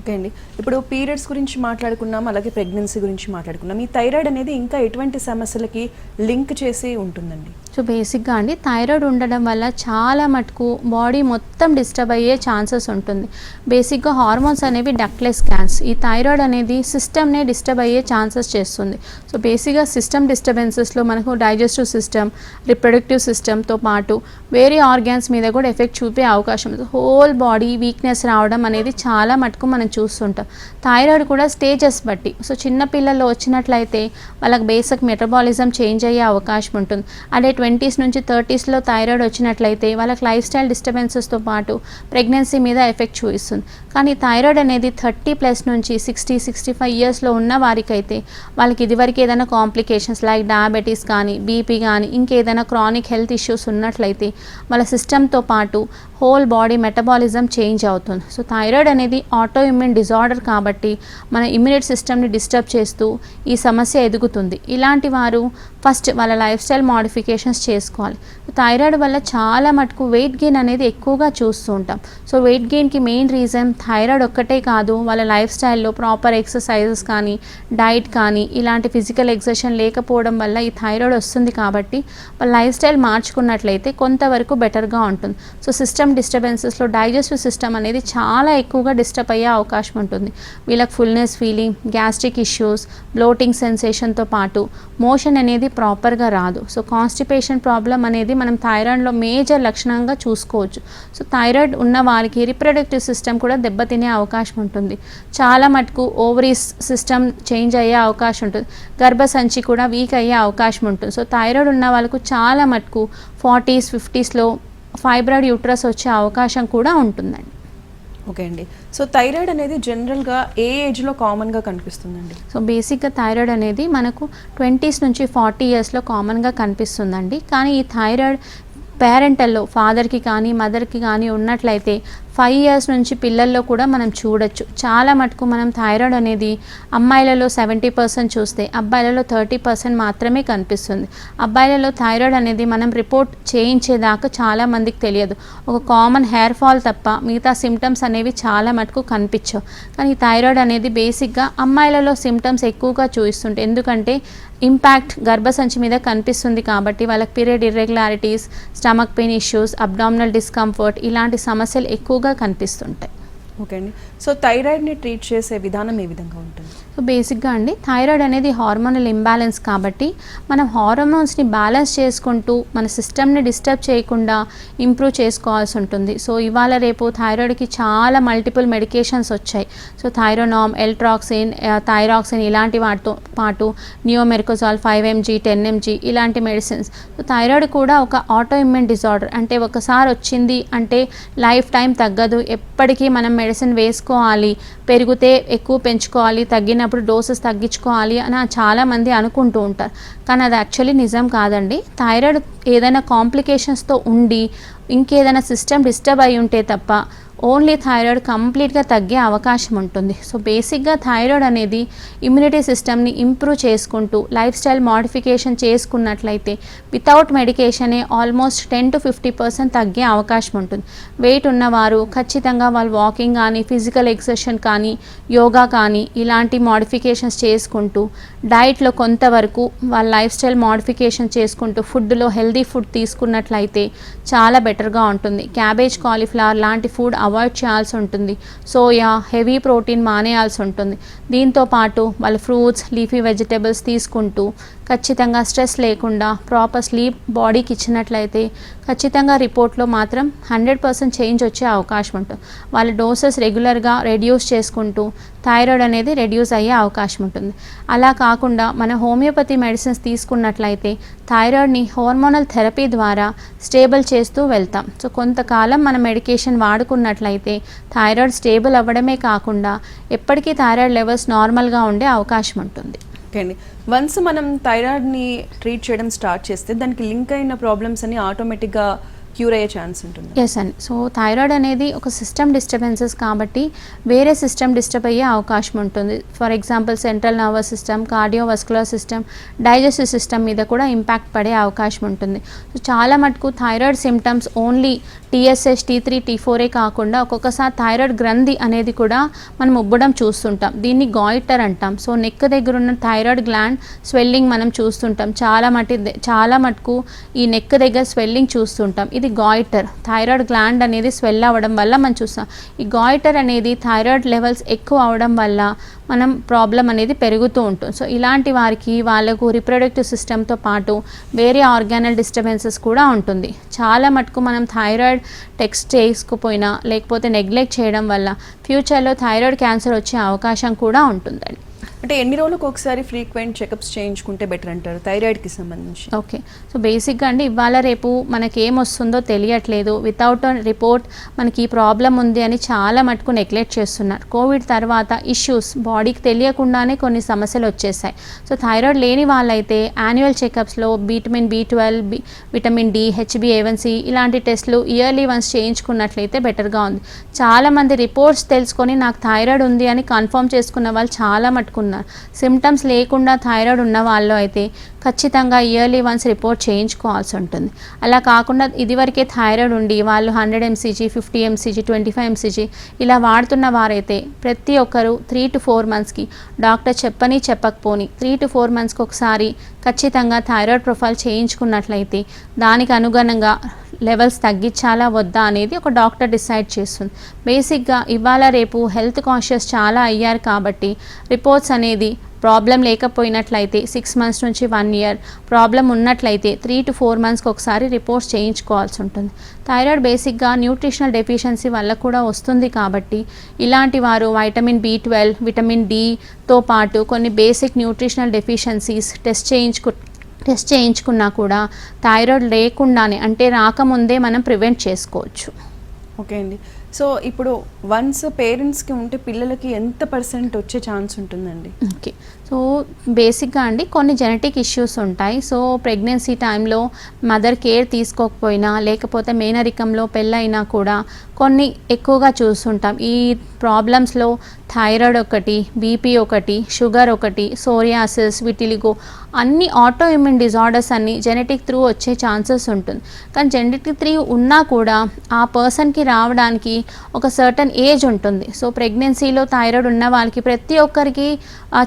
ఓకే అండి. ఇప్పుడు పీరియడ్స్ గురించి మాట్లాడుకున్నాం, అలాగే ప్రెగ్నెన్సీ గురించి మాట్లాడుకున్నాం. ఈ థైరాయిడ్ అనేది ఇంకా ఎటువంటి సమస్యలకి లింక్ చేసి ఉంటుందండి? సో బేసిక్గా అండి థైరాయిడ్ ఉండడం వల్ల చాలా మటుకు బాడీ మొత్తం డిస్టర్బ్ అయ్యే ఛాన్సెస్ ఉంటుంది. బేసిక్గా హార్మోన్స్ అనేవి డక్ట్లెస్ గ్లాండ్స్. ఈ థైరాయిడ్ అనేది సిస్టమ్నే డిస్టర్బ్ అయ్యే ఛాన్సెస్ చేస్తుంది. సో బేసిక్గా సిస్టమ్ డిస్టర్బెన్సెస్లో మనకు డైజెస్టివ్ సిస్టమ్, రిప్రొడక్టివ్ సిస్టమ్తో పాటు వేరే ఆర్గాన్స్ మీద కూడా ఎఫెక్ట్ చూపే అవకాశం ఉంది. హోల్ బాడీ వీక్నెస్ రావడం అనేది చాలా మటుకు మనం చూస్తుంటాం. థైరాయిడ్ కూడా స్టేజెస్ బట్టి, సో చిన్నపిల్లల్లో వచ్చినట్లయితే వాళ్ళకి బేసిక్ మెటబాలిజం చేంజ్ అయ్యే అవకాశం ఉంటుంది. అదే 20s నుంచి 30sలో థైరాయిడ్ వచ్చినట్లయితే వాళ్ళకి లైఫ్ స్టైల్ డిస్టర్బెన్సెస్తో పాటు ప్రెగ్నెన్సీ మీద ఎఫెక్ట్ చూపిస్తుంది. కానీ థైరాయిడ్ అనేది 30+ నుంచి 60-65 ఇయర్స్లో ఉన్న వారికైతే వాళ్ళకి ఇదివరకు ఏదైనా కాంప్లికేషన్స్ లైక్ డయాబెటీస్ కానీ, BP కానీ, ఇంకేదైనా క్రానిక్ హెల్త్ ఇష్యూస్ ఉన్నట్లయితే వాళ్ళ సిస్టమ్తో పాటు హోల్ బాడీ మెటబాలిజం చేంజ్ అవుతుంది. సో థైరాయిడ్ అనేది ఆటో ఇమ్యూన్ డిజార్డర్ కాబట్టి మన ఇమ్యూనిటీ సిస్టమ్ని డిస్టర్బ్ చేస్తూ ఈ సమస్య ఎదుగుతుంది. ఇలాంటి వారు ఫస్ట్ వాళ్ళ లైఫ్ స్టైల్ మోడిఫికేషన్స్ చేసుకోవాలి. థైరాయిడ్ వల్ల చాలా మటుకు వెయిట్ గెయిన్ అనేది ఎక్కువగా చూస్తూ ఉంటాం. సో వెయిట్ గెయిన్కి మెయిన్ రీజన్ థైరాయిడ్ ఒక్కటే కాదు, వాళ్ళ లైఫ్ స్టైల్లో ప్రాపర్ ఎక్సర్సైజెస్ కానీ, డైట్ కానీ, ఇలాంటి ఫిజికల్ ఎక్సర్సైజ్ లేకపోవడం వల్ల ఈ థైరాయిడ్ వస్తుంది. కాబట్టి వాళ్ళ లైఫ్ స్టైల్ మార్చుకున్నట్లయితే కొంతవరకు బెటర్గా ఉంటుంది. సో సిస్టమ్ డిస్టర్బెన్సెస్లో డైజెస్టివ్ సిస్టమ్ అనేది చాలా ఎక్కువగా డిస్టర్బ్ అయ్యే అవకాశం ఉంటుంది. వీళ్ళకి fullness feeling, gastric issues, bloating సెన్సేషన్తో పాటు మోషన్ అనేది ప్రాపర్గా రాదు. సో కాన్స్టిపేషన్ ప్రాబ్లం అనేది మనం థైరాయిడ్లో మేజర్ లక్షణంగా చూసుకోవచ్చు. సో థైరాయిడ్ ఉన్న వారికి రిప్రొడక్టివ్ సిస్టమ్ కూడా దెబ్బతినే అవకాశం ఉంటుంది. చాలా మటుకు ఓవరీస్ సిస్టమ్ చేంజ్ అయ్యే అవకాశం ఉంటుంది. గర్భసంచి కూడా వీక్ అయ్యే అవకాశం ఉంటుంది. సో థైరాయిడ్ ఉన్న వాళ్ళకు చాలా మటుకు 40s, 50sలో ఫైబ్రాయిడ్ యూట్రస్ వచ్చే అవకాశం కూడా ఉంటుందండి. ఓకే అండి. సో థైరాయిడ్ అనేది జనరల్గా ఏ ఏజ్లో కామన్గా కనిపిస్తుందండి? సో బేసిక్గా థైరాయిడ్ అనేది మనకు 20s నుంచి 40 ఇయర్స్లో కామన్గా కనిపిస్తుందండి. కానీ ఈ థైరాయిడ్ పేరెంటల్లో ఫాదర్కి కానీ మదర్కి కానీ ఉన్నట్లయితే 5 ఇయర్స్ నుంచి పిల్లల్లో కూడా మనం చూడొచ్చు. చాలా మటుకు మనం థైరాయిడ్ అనేది అమ్మాయిలలో 70% చూస్తే అబ్బాయిలలో 30% మాత్రమే కనిపిస్తుంది. అబ్బాయిలలో థైరాయిడ్ అనేది మనం రిపోర్ట్ చేయించేదాకా చాలా మందికి తెలియదు. ఒక కామన్ హెయిర్ ఫాల్ తప్ప మిగతా సిమ్టమ్స్ అనేవి చాలా మటుకు కనిపించవు. కానీ థైరాయిడ్ అనేది బేసిక్గా అమ్మాయిలలో సిమ్టమ్స్ ఎక్కువగా చూపిస్తుంటాయి. ఎందుకంటే ఇంపాక్ట్ గర్భసంచి మీద కనిపిస్తుంది కాబట్టి వాళ్ళకి period irregularities, stomach pain issues, abdominal discomfort ఇలాంటి సమస్యలు ఎక్కువగా కనిపిస్తుంటాయి. ఓకే అండి. సో థైరాయిడ్ని ట్రీట్ చేసే విధానం ఏ విధంగా ఉంటుంది? సో బేసిక్గా అండి థైరాయిడ్ అనేది హార్మోనల్ ఇంబ్యాలెన్స్ కాబట్టి మనం హార్మోన్స్ని బ్యాలెన్స్ చేసుకుంటూ మన సిస్టమ్ని డిస్టర్బ్ చేయకుండా ఇంప్రూవ్ చేసుకోవాల్సి ఉంటుంది. సో ఇవాళ రేపు థైరాయిడ్కి చాలా మల్టిపుల్ మెడికేషన్స్ వచ్చాయి. సో థైరోనామ్, ఎల్ట్రాక్సిన్, థైరాక్సిన్ ఇలాంటి వాటితో పాటు నియోమెర్కోజాల్ 5 mg 10 mg ఇలాంటి మెడిసిన్స్. సో థైరాయిడ్ కూడా ఒక ఆటో ఇమ్యూన్ డిజార్డర్. అంటే ఒకసారి వచ్చింది అంటే లైఫ్ టైం తగ్గదు. ఎప్పటికీ మనం మెడిసిన్ వేసుకోవాలి, పెరిగితే ఎక్కువ పెంచుకోవాలి, తగ్గినప్పుడు డోసెస్ తగ్గించుకోవాలి అని చాలామంది అనుకుంటూ ఉంటారు. కానీ అది యాక్చువల్లీ నిజం కాదండి. థైరాయిడ్ ఏదైనా కాంప్లికేషన్స్తో ఉండి ఇంకేదైనా సిస్టమ్ డిస్టర్బ్ అయి ఉంటే తప్ప ఓన్లీ థైరాయిడ్ కంప్లీట్గా తగ్గే అవకాశం ఉంటుంది. సో బేసిక్గా థైరాయిడ్ అనేది ఇమ్యూనిటీ సిస్టమ్ని ఇంప్రూవ్ చేసుకుంటూ లైఫ్ స్టైల్ మోడిఫికేషన్ చేసుకున్నట్లయితే వితౌట్ మెడికేషనే ఆల్మోస్ట్ 10 to 50% తగ్గే అవకాశం ఉంటుంది. వెయిట్ ఉన్నవారు ఖచ్చితంగా వాళ్ళు వాకింగ్ కానీ, ఫిజికల్ ఎక్సర్సైజ్ కానీ, యోగా కానీ ఇలాంటి మోడిఫికేషన్స్ చేసుకుంటూ డైట్లో కొంతవరకు వాళ్ళ లైఫ్ స్టైల్ మోడిఫికేషన్ చేసుకుంటూ ఫుడ్లో హెల్దీ ఫుడ్ తీసుకున్నట్లయితే చాలా బెటర్గా ఉంటుంది. క్యాబేజ్, కాలీఫ్లవర్ లాంటి ఫుడ్ అవాయిడ్ చేయాల్సి ఉంటుంది. సోయా, హెవీ ప్రోటీన్ మానేయాల్సి ఉంటుంది. దీంతో పాటు వాళ్ళు ఫ్రూట్స్, లీఫీ వెజిటేబుల్స్ తీసుకుంటూ ఖచ్చితంగా స్ట్రెస్ లేకుండా ప్రాపర్ స్లీప్ బాడీకి ఇచ్చినట్లయితే ఖచ్చితంగా రిపోర్ట్లో మాత్రం 100% చేంజ్ వచ్చే అవకాశం ఉంటుంది. వాళ్ళ డోసెస్ రెగ్యులర్గా రెడ్యూస్ చేసుకుంటూ థైరాయిడ్ అనేది రెడ్యూస్ అయ్యే అవకాశం ఉంటుంది. అలా కాకుండా మన హోమియోపతి మెడిసిన్స్ తీసుకున్నట్లయితే థైరాయిడ్ని హార్మోనల్ థెరపీ ద్వారా స్టేబుల్ చేస్తూ వెళ్తాం. సో కొంతకాలం మన మెడికేషన్ వాడుకున్నట్లయితే థైరాయిడ్ స్టేబుల్ అవ్వడమే కాకుండా ఎప్పటికీ థైరాయిడ్ లెవెల్స్ నార్మల్గా ఉండే అవకాశం ఉంటుంది. ఓకే అండి. వన్స్ మనం థైరాయిడ్ని ట్రీట్ చేయడం స్టార్ట్ చేస్తే దానికి లింక్ అయిన ప్రాబ్లమ్స్ అన్ని ఆటోమేటిక్గా క్యూర్ అయ్యే ఛాన్స్ ఉంటుంది. ఎస్ అండి. సో థైరాయిడ్ అనేది ఒక సిస్టమ్ డిస్టర్బెన్సెస్ కాబట్టి వేరే సిస్టమ్ డిస్టర్బ్ అయ్యే అవకాశం ఉంటుంది. For example central nervous system, cardiovascular system, digestive system మీద కూడా ఇంపాక్ట్ పడే అవకాశం ఉంటుంది. సో చాలా మటుకు thyroid symptoms only TSH, T3, T4 కాకుండా ఒక్కొక్కసారి థైరాయిడ్ గ్రంథి అనేది కూడా మనం ఉబ్బడం చూస్తుంటాం. దీన్ని గాయిటర్ అంటాం. సో నెక్ దగ్గర ఉన్న థైరాయిడ్ గ్లాండ్ స్వెల్లింగ్ మనం చూస్తుంటాం. చాలా మటుకు ఈ నెక్ దగ్గర స్వెల్లింగ్ చూస్తుంటాం. ఇది గాయిటర్. థైరాయిడ్ గ్లాండ్ అనేది స్వెల్ అవ్వడం వల్ల మనం చూస్తాం. ఈ గాయిటర్ అనేది థైరాయిడ్ లెవెల్స్ ఎక్కువ అవడం వల్ల మనం ప్రాబ్లం అనేది పెరుగుతూ ఉంటుంది. సో ఇలాంటి వారికి వాళ్ళకు రిప్రొడక్టివ్ సిస్టమ్తో పాటు వేరే ఆర్గానల్ డిస్టర్బెన్సెస్ కూడా ఉంటుంది. చాలా మటుకు మనం థైరాయిడ్ టెస్ట్ చేసుకుపోయినా లేకపోతే నెగ్లెక్ట్ చేయడం వల్ల ఫ్యూచర్లో థైరాయిడ్ క్యాన్సర్ వచ్చే అవకాశం కూడా ఉంటుందండి. అంటే ఎన్ని రోజులకు ఒకసారి ఫ్రీక్వెంట్ చెకప్స్ చేయించుకుంటే బెటర్ అంటారు థైరాయిడ్కి సంబంధించి? ఓకే. సో బేసిక్గా అండి ఇవాళ రేపు మనకి ఏమొస్తుందో తెలియట్లేదు. వితౌట్ రిపోర్ట్ మనకి ఈ ప్రాబ్లం ఉంది అని చాలా మటుకు నెగ్లెక్ట్ చేస్తున్నారు. కోవిడ్ తర్వాత ఇష్యూస్ బాడీకి తెలియకుండానే కొన్ని సమస్యలు వచ్చేసాయి. సో థైరాయిడ్ లేని వాళ్ళైతే యాన్యువల్ చెకప్స్లో vitamin B12, vitamin D, HbA1c ఇలాంటి టెస్ట్లు ఇయర్లీ వన్స్ చేయించుకున్నట్లయితే బెటర్గా ఉంది. చాలామంది రిపోర్ట్స్ తెలుసుకొని నాకు థైరాయిడ్ ఉంది అని కన్ఫర్మ్ చేసుకున్న వాళ్ళు చాలా మటుకు సిమ్టమ్స్ లేకుండా థైరాయిడ్ ఉన్న వాళ్ళు అయితే ఖచ్చితంగా ఇయర్లీ వన్స్ రిపోర్ట్ చేయించుకోవాల్సి ఉంటుంది. అలా కాకుండా ఇదివరకే థైరాయిడ్ ఉండి వాళ్ళు 100 mcg, 50 mcg, 25 mcg ఇలా వాడుతున్న వారైతే ప్రతి ఒక్కరు 3 to 4 monthsకి డాక్టర్ చెప్పకపోని 3 to 4 monthsకి ఒకసారి ఖచ్చితంగా థైరాయిడ్ ప్రొఫైల్ చేయించుకున్నట్లయితే దానికి అనుగుణంగా లెవెల్స్ తగ్గించాలా వద్దా అనేది ఒక డాక్టర్ డిసైడ్ చేస్తుంది. బేసిక్గా ఇవాళ రేపు హెల్త్ కాన్షియస్ చాలా అయ్యారు కాబట్టి రిపోర్ట్స్ అనేది ప్రాబ్లం లేకపోయినట్లయితే 6 months నుంచి 1 year, ప్రాబ్లం ఉన్నట్లయితే 3 to 4 monthsకి ఒకసారి రిపోర్ట్స్ చేయించుకోవాల్సి ఉంటుంది. థైరాయిడ్ బేసిక్గా న్యూట్రిషనల్ డెఫిషియన్సీ వల్ల కూడా వస్తుంది కాబట్టి ఇలాంటి వారు విటమిన్ B12, విటమిన్ Dతో పాటు కొన్ని బేసిక్ న్యూట్రిషనల్ డెఫిషియన్సీస్ టెస్ట్ చేయించుకున్నా కూడా థైరాయిడ్ లేకుండానే అంటే రాకముందే మనం ప్రివెంట్ చేసుకోవచ్చు. ఓకే అండి. సో ఇప్పుడు వన్స్ పేరెంట్స్కి ఉంటే పిల్లలకి ఎంత పర్సెంట్ వచ్చే ఛాన్స్ ఉంటుందండి? ఓకే. సో బేసిక్గా అండి కొన్ని జెనెటిక్ ఇష్యూస్ ఉంటాయి. సో ప్రెగ్నెన్సీ టైంలో మదర్ కేర్ తీసుకోకపోయినా లేకపోతే మేనరికంలో పెళ్ళైనా కూడా కొన్ని ఎక్కువగా చూస్తుంటాం. ఈ ప్రాబ్లమ్స్లో థైరాయిడ్ ఒకటి, బీపీ ఒకటి, షుగర్ ఒకటి, సోరియాసిస్, విటిలిగో అన్ని ఆటో ఇమ్యూన్ డిజార్డర్స్ అన్ని జెనెటిక్ త్రూ వచ్చే ఛాన్సెస్ ఉంటుంది. కానీ జెనెటిక్ త్రూ ఉన్నా కూడా ఆ పర్సన్కి రావడానికి ఒక సర్టన్ ఏజ్ ఉంటుంది. సో ప్రెగ్నెన్సీలో థైరాయిడ్ ఉన్న వాళ్ళకి ప్రతి ఒక్కరికి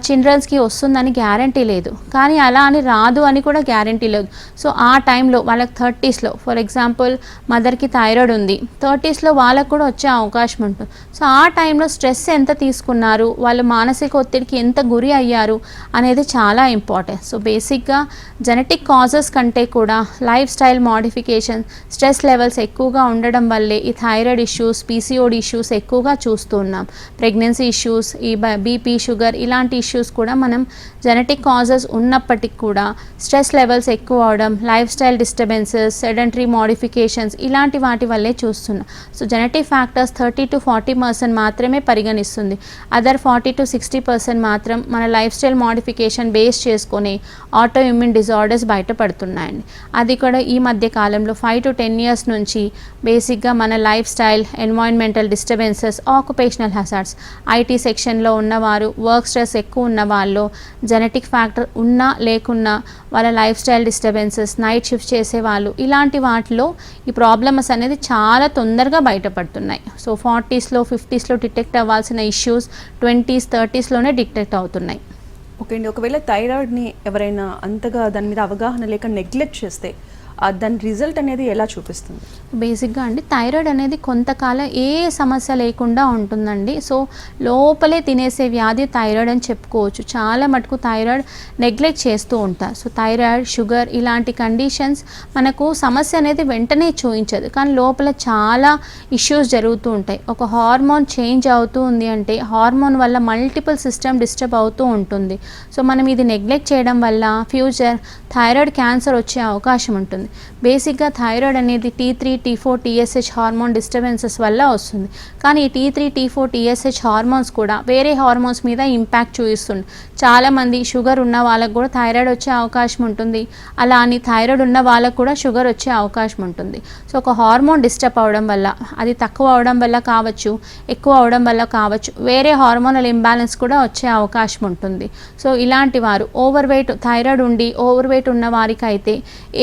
చిల్డ్రన్స్కి వస్తుందని గ్యారంటీ లేదు, కానీ అలా అని రాదు అని కూడా గ్యారంటీ లేదు. సో ఆ టైంలో వాళ్ళకి 30sలో ఫర్ ఎగ్జాంపుల్ మదర్కి థైరాయిడ్ ఉంది, 30sలో వాళ్ళకు కూడా వచ్చే అవకాశం ఉంటుంది. సో ఆ టైంలో స్ట్రెస్ ఎంత తీసుకున్నారు, వాళ్ళు మానసిక ఒత్తిడికి ఎంత గురి అయ్యారు అనేది చాలా ఇంపార్టెంట్. సో బేసిక్గా జెనెటిక్ కాజెస్ కంటే కూడా life style modification, stress levels ఎక్కువగా ఉండడం వల్లే ఈ థైరాయిడ్ ఇష్యూస్, పీసీఓడి ఇష్యూస్ ఎక్కువగా చూస్తున్నాం. ప్రెగ్నెన్సీ ఇష్యూస్, ఈ బీపీ, షుగర్ ఇలాంటి ఇష్యూస్ కూడా మనం జెనెటిక్ కాజెస్ ఉన్నప్పటికీ కూడా స్ట్రెస్ లెవెల్స్ ఎక్కువ అవడం, life style disturbances, sedentary modifications ఇలాంటి వాటి వల్లే చూస్తున్నాం. సో జెనెటిక్ ఫ్యాక్టర్స్ 30 to 40% మాత్రమే పరిగణిస్తుంది. అదర్ 40 to 60% మాత్రం మన లైఫ్ స్టైల్ మోడిఫికేషన్ బేస్ చేసుకొని ఆటో ఇమ్యూన్ డిజార్డర్స్ బయటపడుతున్నాయండి. అది కూడా ఈ మధ్య కాలంలో 5 to 10 years నుంచి బేసిక్గా మన life style, environmental disturbances, occupational hazards, IT సెక్షన్లో ఉన్నవారు, వర్క్ స్ట్రెస్ ఎక్కువ ఉన్న వాళ్ళు, జెనెటిక్ ఫ్యాక్టర్ ఉన్నా లేకున్నా వాళ్ళ life style disturbances, night shift చేసేవాళ్ళు ఇలాంటి వాటిలో ఈ ప్రాబ్లమ్స్ అనేది చాలా తొందరగా బయటపడుతున్నాయి. సో 40sలో 50sలో డిటెక్ట్ అవ్వాల్సిన ఇష్యూస్ 20s 30sలోనే డిటెక్ట్ అవుతున్నాయి. ఓకే అండి, ఒకవేళ థైరాయిడ్ని ఎవరైనా అంతగా దాని మీద అవగాహన లేక నెగ్లెక్ట్ చేస్తే దాని రిజల్ట్ అనేది ఎలా చూపిస్తుంది? బేసిక్గా అండి థైరాయిడ్ అనేది కొంతకాలం ఏ సమస్య లేకుండా ఉంటుందండి. సో లోపలే తినేసే వ్యాధి థైరాయిడ్ అని చెప్పుకోవచ్చు. చాలా మటుకు థైరాయిడ్ నెగ్లెక్ట్ చేస్తూ ఉంటారు. సో థైరాయిడ్, షుగర్ ఇలాంటి కండిషన్స్ మనకు సమస్య అనేది వెంటనే చూపించదు, కానీ లోపల చాలా ఇష్యూస్ జరుగుతూ ఉంటాయి. ఒక హార్మోన్ చేంజ్ అవుతూ ఉంది అంటే హార్మోన్ వల్ల మల్టిపుల్ సిస్టమ్ డిస్టర్బ్ అవుతూ ఉంటుంది. సో మనం ఇది నెగ్లెక్ట్ చేయడం వల్ల ఫ్యూచర్ థైరాయిడ్ క్యాన్సర్ వచ్చే అవకాశం ఉంటుంది. బేసిక్గా థైరాయిడ్ అనేది T3, T4, TSH hormone disturbances వల్ల వస్తుంది. కానీ ఈ T3, T4, TSH హార్మోన్స్ కూడా వేరే హార్మోన్స్ మీద ఇంపాక్ట్ చూపిస్తుంది. చాలామంది షుగర్ ఉన్న వాళ్ళకు కూడా థైరాయిడ్ వచ్చే అవకాశం ఉంటుంది, అలా అని థైరాయిడ్ ఉన్న వాళ్ళకు కూడా షుగర్ వచ్చే అవకాశం ఉంటుంది. సో ఒక హార్మోన్ డిస్టర్బ్ అవడం వల్ల, అది తక్కువ అవడం వల్ల కావచ్చు, ఎక్కువ అవడం వల్ల కావచ్చు, వేరే హార్మోనల్ ఇంబ్యాలెన్స్ కూడా వచ్చే అవకాశం ఉంటుంది. సో ఇలాంటి వారు ఓవర్ వెయిట్, థైరాయిడ్ ఉండి ఓవర్ వెయిట్ ఉన్న వారికి అయితే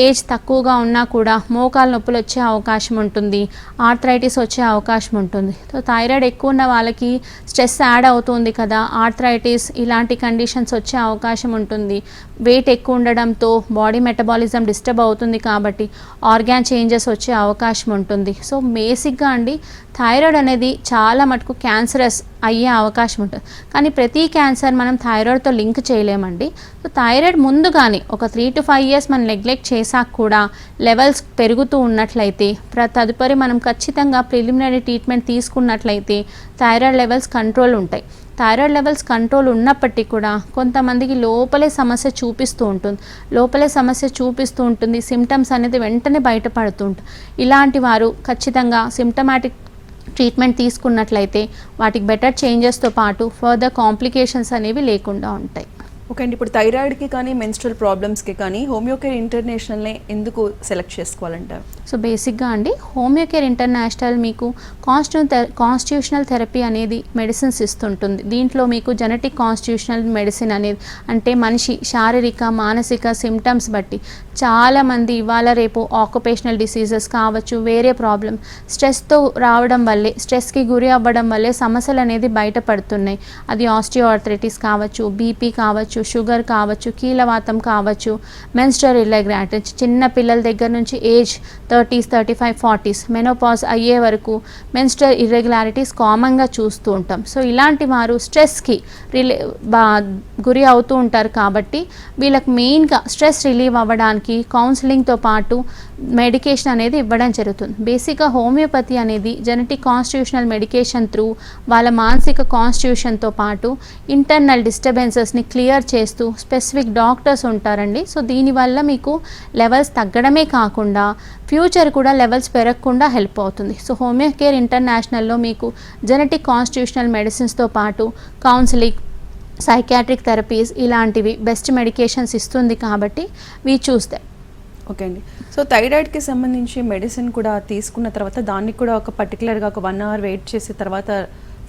ఏజ్ తక్కువగా ఉన్నా కూడా మోకాలు నొప్పులు వచ్చే అవకాశం ఉంటుంది, ఆర్థరైటిస్ వచ్చే అవకాశం ఉంటుంది. సో థైరాయిడ్ ఎక్కువ ఉన్న వాళ్ళకి స్ట్రెస్ యాడ్ అవుతుంది కదా, ఆర్థరైటిస్ ఇలాంటి కండిషన్స్ వచ్చే అవకాశం ఉంటుంది. వెయిట్ ఎక్కువ ఉండడంతో బాడీ మెటబాలిజం డిస్టర్బ్ అవుతుంది కాబట్టి ఆర్గాన్ చేంజెస్ వచ్చే అవకాశం ఉంటుంది. సో బేసిక్గా అండి థైరాయిడ్ అనేది చాలా మటుకు క్యాన్సరస్ అయ్యే అవకాశం ఉంటుంది, కానీ ప్రతి క్యాన్సర్ మనం థైరాయిడ్తో లింక్ చేయలేమండి. సో థైరాయిడ్ ముందుగానే ఒక 3 to 5 years మనం నెగ్లెక్ట్ చేశాక కూడా లెవెల్స్ పెరుగుతూ ఉన్నట్లయితే తదుపరి మనం ఖచ్చితంగా ప్రిలిమినరీ ట్రీట్మెంట్ తీసుకున్నట్లయితే థైరాయిడ్ లెవెల్స్ కంట్రోల్ ఉంటాయి. థైరాయిడ్ లెవెల్స్ కంట్రోల్ ఉన్నప్పటికీ కూడా కొంతమందికి లోపలే సమస్య చూపిస్తూ ఉంటుంది, సిమ్టమ్స్ అనేది వెంటనే బయటపడుతూ ఉంటుంది. ఇలాంటి వారు ఖచ్చితంగా సిమ్టమాటిక్ ట్రీట్మెంట్ తీసుకున్నట్లయితే వాటికి బెటర్ చేంజెస్తో పాటు ఫర్దర్ కాంప్లికేషన్స్ అనేవి లేకుండా ఉంటాయి. ఓకే అండి, ఇప్పుడు థైరాయిడ్కి కానీ మెన్స్ట్రల్ ప్రాబ్లమ్స్కి కానీ హోమియోకేర్ ఇంటర్నేషనల్ని ఎందుకు సెలెక్ట్ చేసుకోవాలంటారు? సో బేసిక్గా అండి హోమియోకేర్ ఇంటర్నేషనల్ మీకు కాన్స్టిట్యూషనల్ థెరపీ అనేది మెడిసిన్స్ ఇస్తుంటుంది. దీంట్లో మీకు జెనెటిక్ కాన్స్టిట్యూషనల్ మెడిసిన్ అనేది అంటే మనిషి శారీరక, మానసిక సిమ్టమ్స్ బట్టి చాలామంది ఇవాళ రేపు ఆక్యుపేషనల్ డిసీజెస్ కావచ్చు, వేరే ప్రాబ్లమ్ స్ట్రెస్తో రావడం వల్లే, స్ట్రెస్కి గురి అవ్వడం వల్లే సమస్యలు అనేది బయటపడుతున్నాయి. అది ఆస్టియోఆర్థరైటిస్ కావచ్చు, బీపీ కావచ్చు, షుగర్ కావచ్చు, కీలవాతం కావచ్చు, మెన్స్ట్రల్ ఇర్రెగ్యులారిటీ, చిన్న పిల్లల దగ్గర నుంచి ఏజ్ 30s, 35, 40s మెనోపాజ్ అయ్యే వరకు మెన్స్ట్రల్ ఇర్రెగ్యులారిటీస్ కామన్గా చూస్తూ ఉంటాం. సో ఇలాంటి వారు స్ట్రెస్కి గురి అవుతూ ఉంటారు కాబట్టి వీళ్ళకి మెయిన్గా స్ట్రెస్ రిలీవ్ అవ్వడానికి కౌన్సిలింగ్తో పాటు మెడికేషన్ అనేది ఇవ్వడం జరుగుతుంది. బేసిక్గా హోమియోపతి అనేది జెనెటిక్ కాన్స్టిట్యూషనల్ మెడికేషన్ త్రూ వాళ్ళ మానసిక కాన్స్టిట్యూషన్తో పాటు ఇంటర్నల్ డిస్టర్బెన్సెస్ని క్లియర్ చేస్తూ స్పెసిఫిక్ డాక్టర్స్ ఉంటారండి. సో దీనివల్ల మీకు లెవెల్స్ తగ్గడమే కాకుండా ఫ్యూచర్ కూడా లెవెల్స్ పెరగకుండా హెల్ప్ అవుతుంది. సో హోమియో కేర్ ఇంటర్నేషనల్లో మీకు జెనెటిక్ కాన్స్టిట్యూషనల్ మెడిసిన్స్తో పాటు కౌన్సిలింగ్, సైకాట్రిక్ థెరపీస్ ఇలాంటివి బెస్ట్ మెడికేషన్స్ ఇస్తుంది కాబట్టి వీ చూస్తే. ఓకే అండి. సో థైరాయిడ్కి సంబంధించి మెడిసిన్ కూడా తీసుకున్న తర్వాత దానికి కూడా ఒక పర్టికులర్గా ఒక 1 hour వెయిట్ చేసిన తర్వాత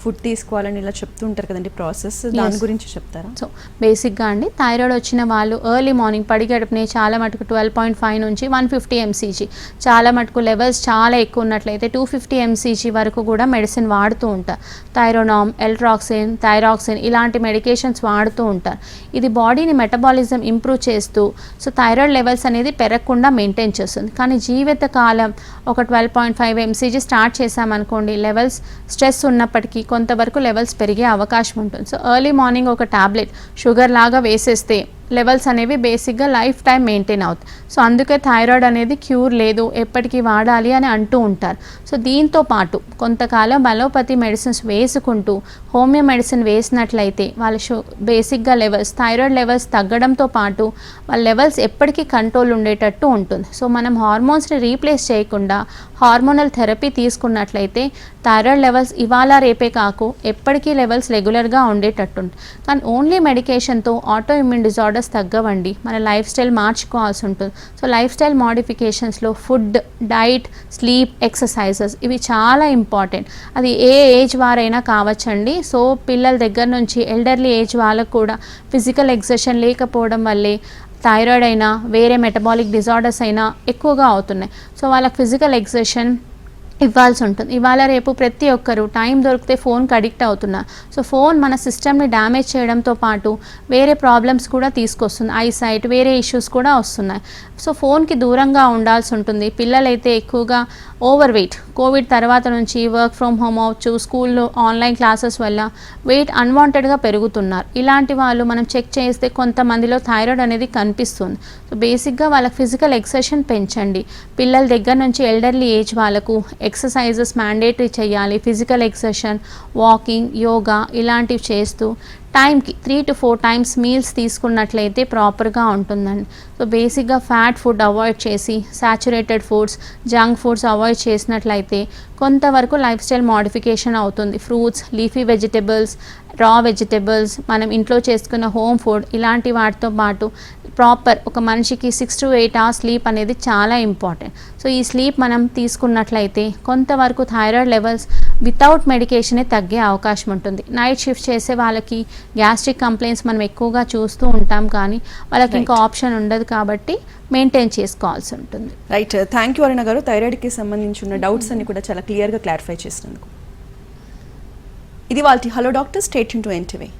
ఫుడ్ తీసుకోవాలని ఇలా చెప్తూ ఉంటారు కదండి, ప్రాసెస్ దాని గురించి చెప్తారా? సో బేసిక్గా అండి థైరాయిడ్ వచ్చిన వాళ్ళు ఎర్లీ మార్నింగ్ పడిగడుపునే చాలా మటుకు 12.5 నుంచి 150 mcg, చాలా మటుకు లెవెల్స్ చాలా ఎక్కువ ఉన్నట్లయితే 250 mcg వరకు కూడా మెడిసిన్ వాడుతూ ఉంటారు. థైరోనామ్, ఎల్ట్రాక్సిన్, థైరాక్సిన్ ఇలాంటి మెడికేషన్స్ వాడుతూ ఉంటారు. ఇది బాడీని మెటబాలిజం ఇంప్రూవ్ చేస్తూ సో థైరాయిడ్ లెవెల్స్ అనేది పెరగకుండా మెయింటైన్ చేస్తుంది. కానీ జీవిత కాలం ఒక 12.5 mcg స్టార్ట్ చేసామనుకోండి, లెవెల్స్ స్ట్రెస్ ఉన్నప్పటికీ కొంతవరకు లెవెల్స్ పెరిగే అవకాశం ఉంటుంది. సో ఎర్లీ మార్నింగ్ ఒక టాబ్లెట్ షుగర్ లాగా వేసేస్తే లెవెల్స్ అనేవి బేసిక్గా లైఫ్ టైం మెయింటైన్ అవుతాయి. సో అందుకే థైరాయిడ్ అనేది క్యూర్ లేదు, ఎప్పటికీ వాడాలి అని అంటూ ఉంటారు. సో దీంతో పాటు కొంతకాలం అలోపతి మెడిసిన్స్ వేసుకుంటూ హోమియో మెడిసిన్ వేసినట్లయితే వాళ్ళ బేసిక్గా లెవెల్స్ థైరాయిడ్ లెవెల్స్ తగ్గడంతో పాటు వాళ్ళ లెవెల్స్ ఎప్పటికీ కంట్రోల్ ఉండేటట్టు ఉంటుంది. సో మనం హార్మోన్స్ని రీప్లేస్ చేయకుండా హార్మోనల్ థెరపీ తీసుకున్నట్లయితే థైరాయిడ్ లెవెల్స్ ఇవాళ రేపే కాకు ఎప్పటికీ లెవెల్స్ రెగ్యులర్గా ఉండేటట్టు ఉంటుంది. కానీ ఓన్లీ మెడికేషన్తో ఆటో ఇమ్యూన్ డిజార్డర్స్ తగ్గవండి, మన లైఫ్ స్టైల్ మార్చుకోవాల్సి ఉంటుంది. సో లైఫ్ స్టైల్ మోడిఫికేషన్స్లో ఫుడ్, డైట్, స్లీప్, ఎక్సర్సైజెస్ ఇవి చాలా ఇంపార్టెంట్. అది ఏ ఏజ్ వారైనా కావచ్చండి. సో పిల్లల దగ్గర నుంచి ఎల్డర్లీ ఏజ్ వాళ్ళకు కూడా ఫిజికల్ ఎక్సర్సైజ్ లేకపోవడం వల్లే థైరాయిడ్ అయినా వేరే మెటబాలిక్ డిజార్డర్స్ అయినా ఎక్కువగా అవుతున్నాయి. సో వాళ్ళకి ఫిజికల్ ఎక్సర్సైజ్ ఇవ్వాల్సి ఉంటుంది. ఇవాళ రేపు ప్రతి ఒక్కరు టైం దొరికితే ఫోన్కి అడిక్ట్ అవుతున్నారు. సో ఫోన్ మన సిస్టమ్ని డ్యామేజ్ చేయడంతో పాటు వేరే ప్రాబ్లమ్స్ కూడా తీసుకొస్తుంది, ఐసైట్ వేరే ఇష్యూస్ కూడా వస్తున్నాయి. సో ఫోన్కి దూరంగా ఉండాల్సి ఉంటుంది. పిల్లలైతే ఎక్కువగా ఓవర్ వెయిట్, కోవిడ్ తర్వాత నుంచి వర్క్ ఫ్రమ్ హోమ్ అవచ్చు, స్కూల్లో ఆన్లైన్ క్లాసెస్ వల్ల వెయిట్ అన్వాంటెడ్గా పెరుగుతున్నారు. ఇలాంటి వాళ్ళు మనం చెక్ చేస్తే కొంతమందిలో థైరాయిడ్ అనేది కనిపిస్తుంది. సో బేసిక్గా వాళ్ళకి ఫిజికల్ ఎక్సర్సైజ్ పెంచండి. పిల్లల దగ్గర నుంచి ఎల్డర్లీ ఏజ్ వాళ్ళకు ఎక్సర్సైజెస్ మ్యాండేటరీ చేయాలి. ఫిజికల్ ఎక్సర్సైజ్, వాకింగ్, యోగా ఇలాంటివి చేస్తూ టైంకి 3 to 4 times మీల్స్ తీసుకున్నట్లయితే ప్రాపర్గా ఉంటుందండి. సో బేసిక్గా ఫ్యాట్ ఫుడ్ అవాయిడ్ చేసి saturated foods, junk foods avoid చేసినట్లయితే కొంతవరకు లైఫ్ స్టైల్ మోడిఫికేషన్ అవుతుంది. ఫ్రూట్స్, లీఫీ వెజిటబుల్స్, రా వెజిటబుల్స్, మనం ఇంట్లో చేసుకున్న హోమ్ ఫుడ్ ఇలాంటి వాటితో పాటు ప్రాపర్ ఒక మనిషికి 6 to 8 hours స్లీప్ అనేది చాలా ఇంపార్టెంట్. సో ఈ స్లీప్ మనం తీసుకున్నట్లయితే కొంతవరకు థైరాయిడ్ లెవెల్స్ వితౌట్ మెడికేషనే తగ్గే అవకాశం ఉంటుంది. నైట్ షిఫ్ట్ చేసే వాళ్ళకి గ్యాస్ట్రిక్ కంప్లైంట్స్ మనం ఎక్కువగా చూస్తూ ఉంటాం, కానీ వాళ్ళకి ఇంకా ఆప్షన్ ఉండదు కాబట్టి మెయింటైన్ చేసుకోవాల్సి ఉంటుంది. రైట్, థ్యాంక్ యూ అరుణ గారు. థైరాయిడ్కి సంబంధించిన డౌట్స్ అన్ని కూడా చాలా క్లియర్గా క్లారిఫై చేసినందుకు. ఇది వాళ్ళ hello doctor, stay tune to NTV.